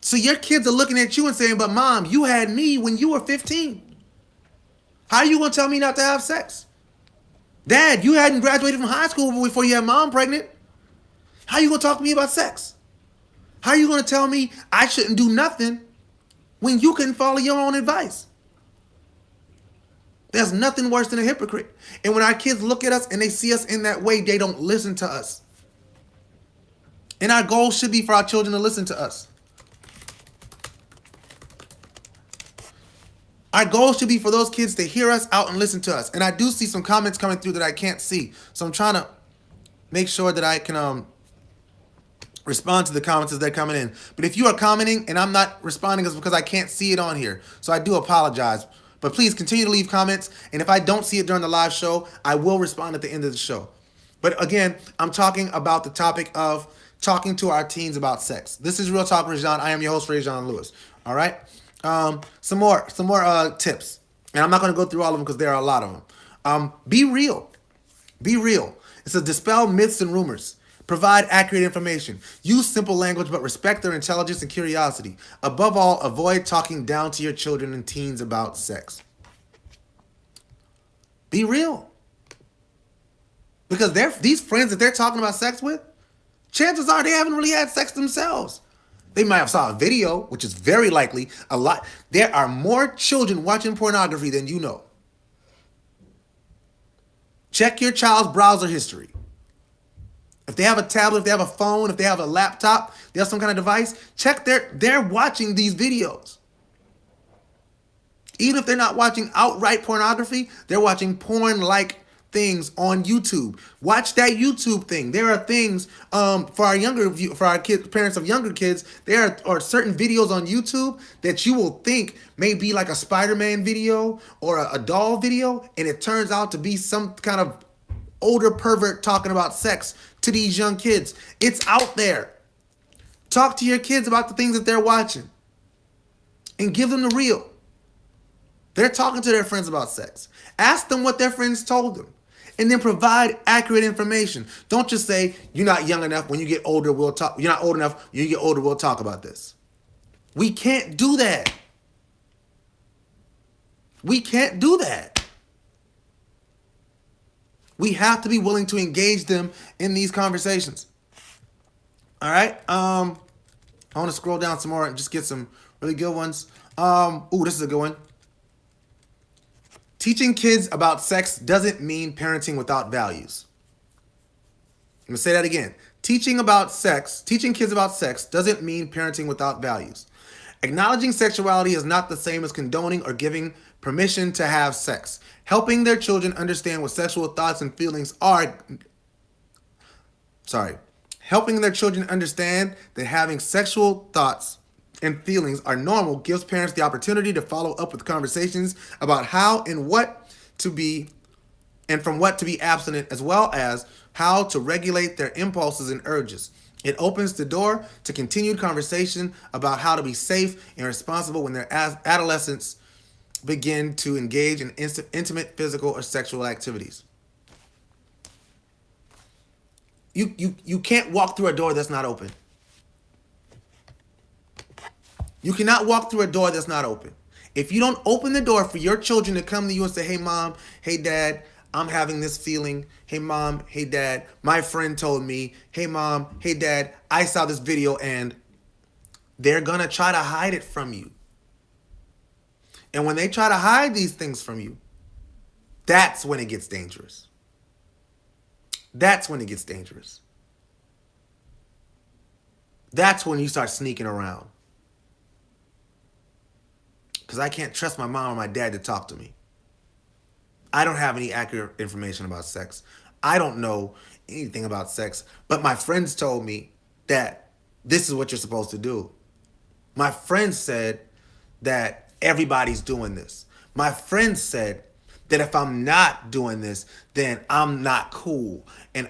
So your kids are looking at you and saying, but mom, you had me when you were 15. How are you going to tell me not to have sex? Dad, you hadn't graduated from high school before you had mom pregnant. How are you going to talk to me about sex? How are you going to tell me I shouldn't do nothing when you couldn't follow your own advice? There's nothing worse than a hypocrite. And when our kids look at us and they see us in that way, they don't listen to us. And our goal should be for our children to listen to us. Our goal should be for those kids to hear us out and listen to us. And I do see some comments coming through that I can't see. So I'm trying to make sure that I can respond to the comments as they're coming in. But if you are commenting and I'm not responding, it's because I can't see it on here. So I do apologize. But please continue to leave comments. And if I don't see it during the live show, I will respond at the end of the show. But again, I'm talking about the topic of talking to our teens about sex. This is Real Talk ReZsaun. I am your host, ReZsaun Lewis. All right? Some more tips. And I'm not going to go through all of them because there are a lot of them. Be real. Be real. It's to dispel myths and rumors. Provide accurate information. Use simple language, but respect their intelligence and curiosity. Above all, avoid talking down to your children and teens about sex. Be real. Because these friends that they're talking about sex with, chances are they haven't really had sex themselves. They might have saw a video, which is very likely a lot. There are more children watching pornography than you know. Check your child's browser history. If they have a tablet, if they have a phone, if they have a laptop, they have some kind of device, check they're watching these videos. Even if they're not watching outright pornography, they're watching porn-like things on YouTube. Watch that YouTube thing. There are things for our kids, parents of younger kids. There are certain videos on YouTube that you will think may be like a Spider-Man video or a doll video, and it turns out to be some kind of older pervert talking about sex to these young kids. It's out there. Talk to your kids about the things that they're watching and give them the real. They're talking to their friends about sex. Ask them what their friends told them. And then provide accurate information. Don't just say, you're not young enough, when you get older, we'll talk. You're not old enough, when you get older, we'll talk about this. We can't do that. We can't do that. We have to be willing to engage them in these conversations. All right? I want to scroll down some more and just get some really good ones. This is a good one. Teaching kids about sex doesn't mean parenting without values. I'm going to say that again. Teaching kids about sex doesn't mean parenting without values. Acknowledging sexuality is not the same as condoning or giving permission to have sex. Helping their children understand what sexual thoughts and feelings are. Helping their children understand that having sexual thoughts and feelings are normal gives parents the opportunity to follow up with conversations about how and what to be and from what to be abstinent, as well as how to regulate their impulses and urges. It opens the door to continued conversation about how to be safe and responsible when their adolescents begin to engage in intimate physical or sexual activities. You can't walk through a door that's not open. You cannot walk through a door that's not open. If you don't open the door for your children to come to you and say, hey, mom, hey, dad, I'm having this feeling. Hey, mom, hey, dad, my friend told me. Hey, mom, hey, dad, I saw this video, and they're going to try to hide it from you. And when they try to hide these things from you, that's when it gets dangerous. That's when it gets dangerous. That's when you start sneaking around. Because I can't trust my mom or my dad to talk to me. I don't have any accurate information about sex. I don't know anything about sex. But my friends told me that this is what you're supposed to do. My friends said that everybody's doing this. My friends said that if I'm not doing this, then I'm not cool. And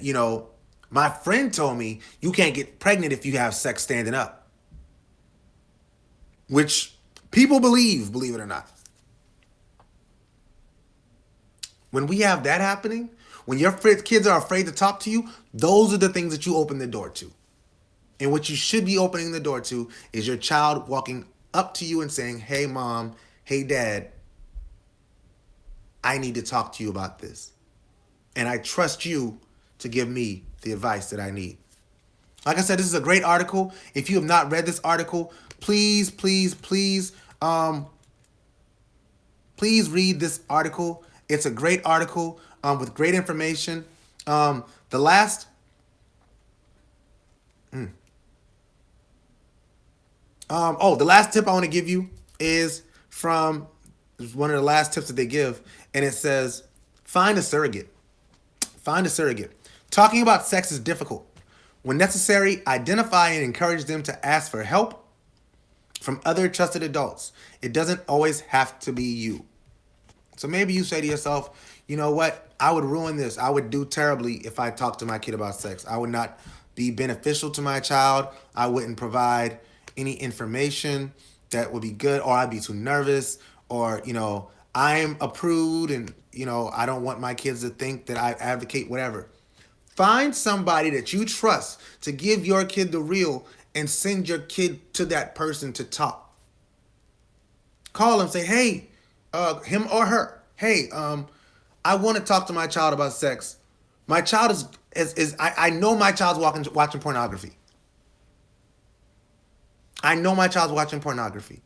you know, my friend told me you can't get pregnant if you have sex standing up. Which people believe it or not. When we have that happening, when your kids are afraid to talk to you, those are the things that you open the door to. And what you should be opening the door to is your child walking up to you and saying, hey, mom, hey, dad, I need to talk to you about this. And I trust you to give me the advice that I need. Like I said, this is a great article. If you have not read this article, please read this article. It's a great article with great information. The last tip I want to give you is from one of the last tips that they give, and it says, find a surrogate. Find a surrogate. Talking about sex is difficult. When necessary, identify and encourage them to ask for help from other trusted adults. It doesn't always have to be you. So maybe you say to yourself, you know what? I would ruin this. I would do terribly if I talked to my kid about sex. I would not be beneficial to my child. I wouldn't provide any information that would be good, or I'd be too nervous, or, you know, I'm a prude and, you know, I don't want my kids to think that I advocate whatever. Find somebody that you trust to give your kid the real and send your kid to that person to talk. Call them, say, hey, him or her, hey, I want to talk to my child about sex. My child I know my child's watching pornography. I know my child's watching pornography,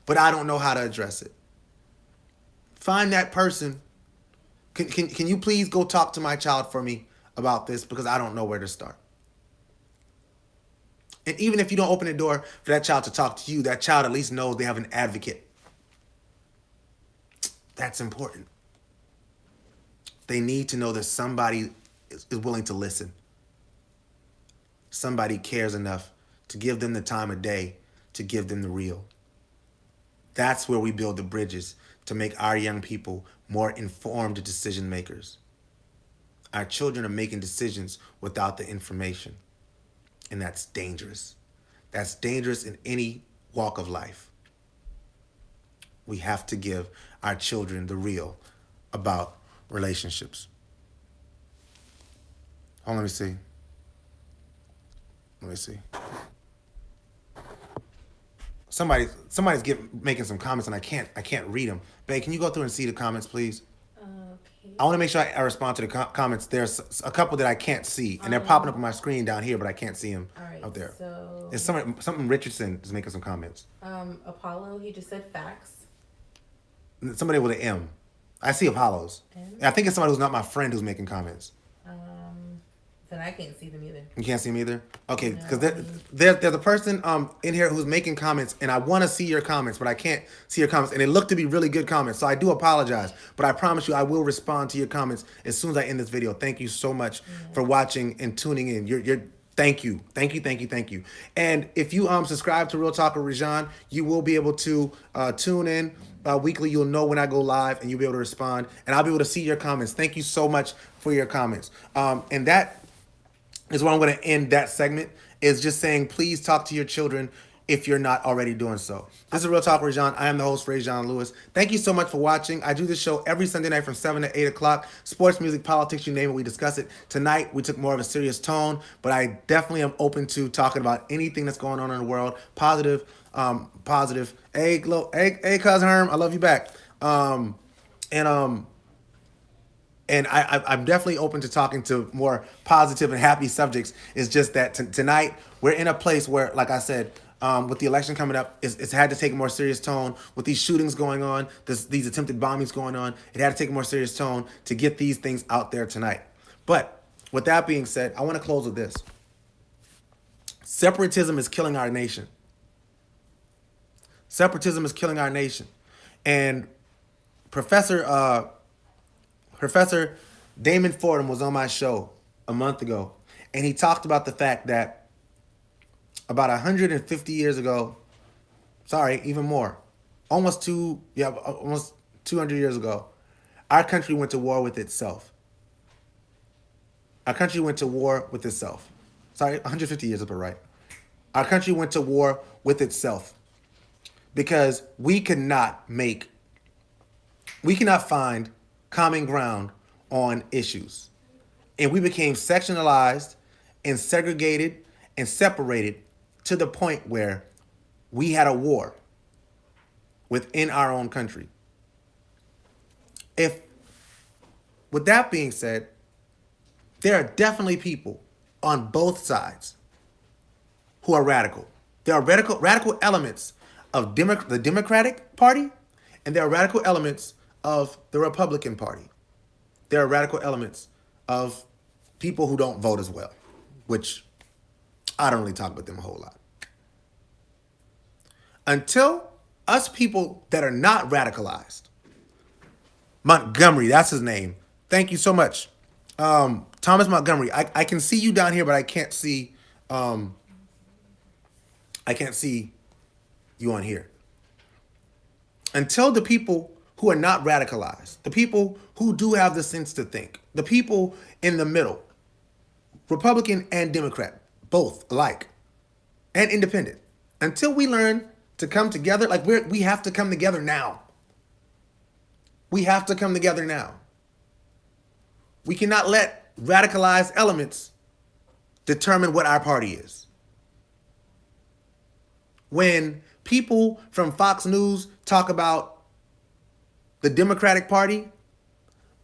but I don't know how to address it. Find that person. Can you please go talk to my child for me about this, because I don't know where to start. And even if you don't open the door for that child to talk to you, that child at least knows they have an advocate. That's important. They need to know that somebody is willing to listen. Somebody cares enough to give them the time of day, to give them the real. That's where we build the bridges to make our young people more informed decision makers. Our children are making decisions without the information, and that's dangerous. That's dangerous in any walk of life. We have to give our children the real about relationships. Hold on, let me see. Let me see. Somebody's making some comments and I can't read them. Babe, can you go through and see the comments, please? Okay. I want to make sure I respond to the comments. There's a couple that I can't see, and they're popping up on my screen down here, but I can't see them out there. So It's something Richardson is making some comments. Apollo, he just said facts. Somebody with an M. I see Apollos. M? I think it's somebody who's not my friend who's making comments. Then I can't see them either. You can't see them either? Okay, because No. there's a person in here who's making comments, and I want to see your comments, but I can't see your comments, and they look to be really good comments, so I do apologize, but I promise you I will respond to your comments as soon as I end this video. Thank you so much for watching and tuning in. Thank you. And if you subscribe to Real Talk with ReZsaun, you will be able to tune in weekly. You'll know when I go live, and you'll be able to respond, and I'll be able to see your comments. Thank you so much for your comments. And that is where I'm going to end that segment, is just saying, please talk to your children if you're not already doing so. This is Real Talk with ReZsaun. I am the host, ReZsaun Lewis. Thank you so much for watching. I do this show every Sunday night from 7 to 8 o'clock. Sports, music, politics, you name it, we discuss it. Tonight, we took more of a serious tone, but I definitely am open to talking about anything that's going on in the world. Positive. Hey, Cuz Herm, I love you back. And I'm definitely open to talking to more positive and happy subjects. It's just that tonight we're in a place where, like I said, with the election coming up, it's had to take a more serious tone. With these shootings going on, these attempted bombings going on, it had to take a more serious tone to get these things out there tonight. But with that being said, I want to close with this. Separatism is killing our nation. Separatism is killing our nation. And Professor Damon Fordham was on my show a month ago, and he talked about the fact that about 150 years ago, even more, almost 200 years ago, our country went to war with itself. Our country went to war with itself. 150 years ago, right? Our country went to war with itself because we could not find common ground on issues. And we became sectionalized and segregated and separated to the point where we had a war within our own country. With that being said, there are definitely people on both sides who are radical. There are radical elements of the Democratic Party, and there are radical elements of the Republican Party. There are radical elements of people who don't vote as well, which I don't really talk about them a whole lot. Until us people that are not radicalized, Montgomery, that's his name. Thank you so much. Thomas Montgomery, I can see you down here, but I can't see you on here. Until the people who are not radicalized, the people who do have the sense to think, the people in the middle, Republican and Democrat, both alike, and independent, until we learn to come together, we have to come together now. We have to come together now. We cannot let radicalized elements determine what our party is. When people from Fox News talk about the Democratic Party,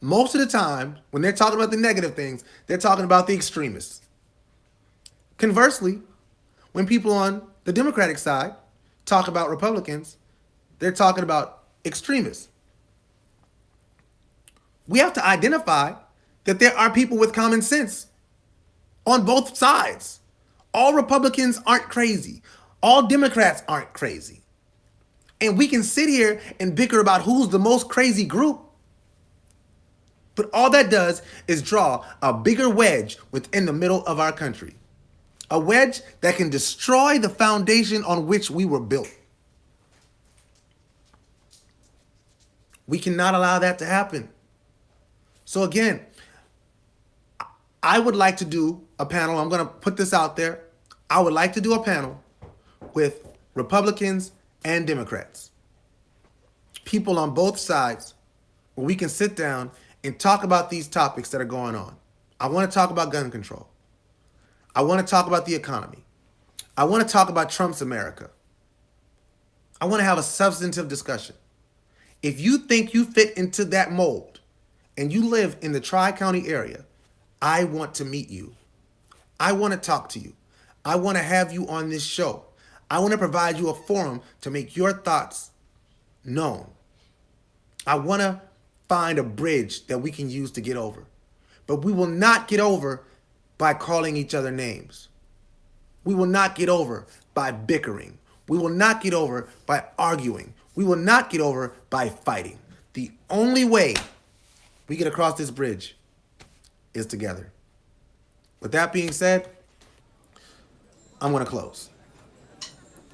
most of the time, when they're talking about the negative things, they're talking about the extremists. Conversely, when people on the Democratic side talk about Republicans, they're talking about extremists. We have to identify that there are people with common sense on both sides. All Republicans aren't crazy. All Democrats aren't crazy. And we can sit here and bicker about who's the most crazy group. But all that does is draw a bigger wedge within the middle of our country. A wedge that can destroy the foundation on which we were built. We cannot allow that to happen. So again, I would like to do a panel. I'm going to put this out there. I would like to do a panel with Republicans and Democrats. People on both sides where we can sit down and talk about these topics that are going on. I want to talk about gun control. I want to talk about the economy. I want to talk about Trump's America. I want to have a substantive discussion. If you think you fit into that mold and you live in the Tri-County area, I want to meet you. I want to talk to you. I want to have you on this show. I want to provide you a forum to make your thoughts known. I want to find a bridge that we can use to get over. But we will not get over by calling each other names. We will not get over by bickering. We will not get over by arguing. We will not get over by fighting. The only way we get across this bridge is together. With that being said, I'm going to close.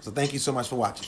So thank you so much for watching.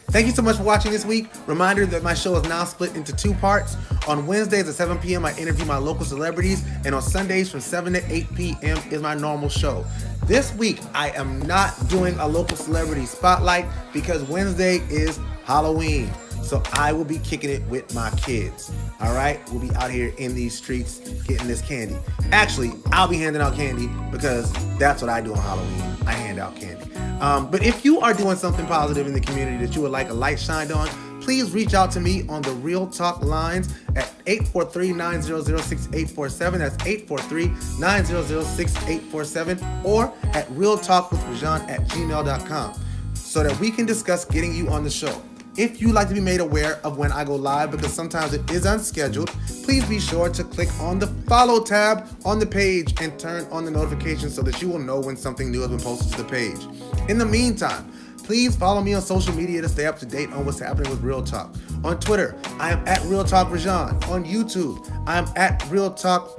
Thank you so much for watching this week. Reminder that my show is now split into 2 parts. On Wednesdays at 7 p.m. I interview my local celebrities, and on Sundays from 7 to 8 p.m. is my normal show. This week I am not doing a local celebrity spotlight because Wednesday is Halloween. So I will be kicking it with my kids. All right? We'll be out here in these streets getting this candy. Actually, I'll be handing out candy because that's what I do on Halloween. I hand out candy. But if you are doing something positive in the community that you would like a light shined on, please reach out to me on the Real Talk lines at 843-900-6847. That's 843-900-6847, or at realtalkwithReZsaun@gmail.com so that we can discuss getting you on the show. If you'd like to be made aware of when I go live, because sometimes it is unscheduled, please be sure to click on the follow tab on the page and turn on the notifications so that you will know when something new has been posted to the page. In the meantime, please follow me on social media to stay up to date on what's happening with Real Talk. On Twitter, I am at Real Talk ReZsaun. On YouTube, I am at Real Talk.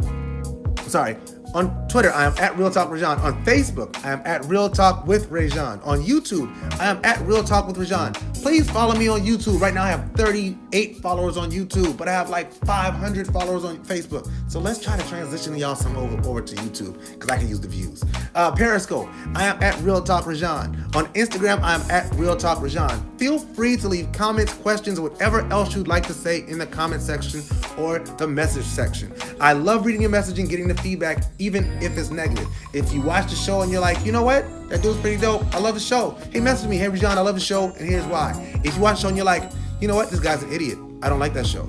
On Twitter, I am at Real Talk ReZsaun. On Facebook, I am at Real Talk with ReZsaun. On YouTube, I am at Real Talk with ReZsaun. Please follow me on YouTube. Right now, I have 38 followers on YouTube, but I have like 500 followers on Facebook. So let's try to transition y'all some over to YouTube because I can use the views. Periscope, I am at Real Talk ReZsaun. On Instagram, I am at Real Talk ReZsaun. Feel free to leave comments, questions, or whatever else you'd like to say in the comment section or the message section. I love reading your message and getting the feedback, even if it's negative. If you watch the show and you're like, you know what? That dude's pretty dope. I love the show. Hey, message me. Hey, ReZsaun, I love the show, and here's why. If you watch the show and you're like, you know what? This guy's an idiot. I don't like that show.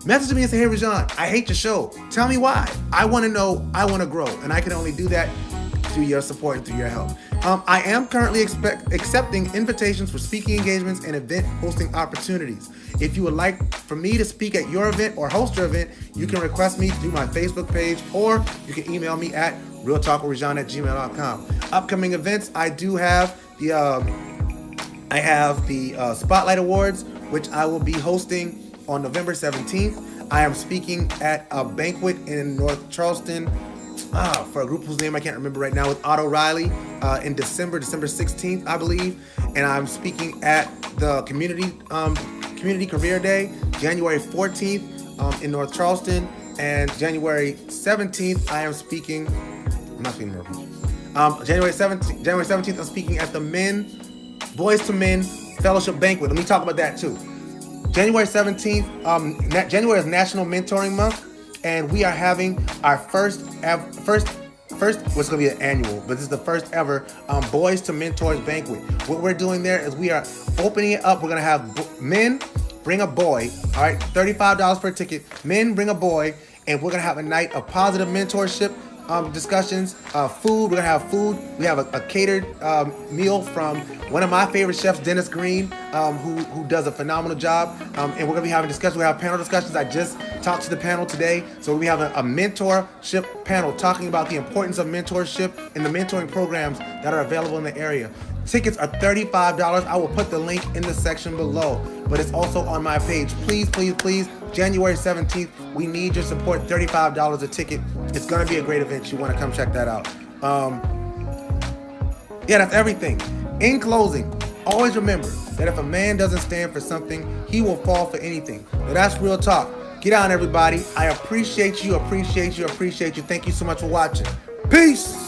Message me and say, hey, ReZsaun, I hate your show. Tell me why. I want to know. I want to grow. And I can only do that through your support and through your help. I am currently accepting invitations for speaking engagements and event hosting opportunities. If you would like for me to speak at your event or host your event, you can request me through my Facebook page, or you can email me at realtalkwithReZsaun@gmail.com. Upcoming events, I do have the Spotlight Awards, which I will be hosting on November 17th. I am speaking at a banquet in North Charleston for a group whose name I can't remember right now, with Otto Riley in December 16th, I believe. And I'm speaking at the Community Career Day, January 14th in North Charleston. And January 17th, I'm not speaking North Charleston. January 17th, I'm speaking at the Boys to Men Fellowship Banquet. Let me talk about that too. January 17th, January is National Mentoring Month, and we are having our first, what's going to be an annual, but this is the first ever Boys to Mentors Banquet. What we're doing there is we are opening it up. We're going to have men bring a boy, all right, $35 per ticket. Men bring a boy, and we're going to have a night of positive mentorship, discussions, food. We're gonna have food. We have a catered meal from one of my favorite chefs, Dennis Green, who does a phenomenal job. And we're gonna be having discussions. We have panel discussions. I just talked to the panel today, so we have a mentorship panel talking about the importance of mentorship and the mentoring programs that are available in the area. Tickets are $35. I will put the link in the section below, but it's also on my page. Please, please, please, January 17th, we need your support. $35 a ticket. It's going to be a great event. You want to come check that out. Yeah, that's everything. In closing, always remember that if a man doesn't stand for something, he will fall for anything. Now, that's real talk. Get on, everybody. I appreciate you, appreciate you, appreciate you. Thank you so much for watching. Peace.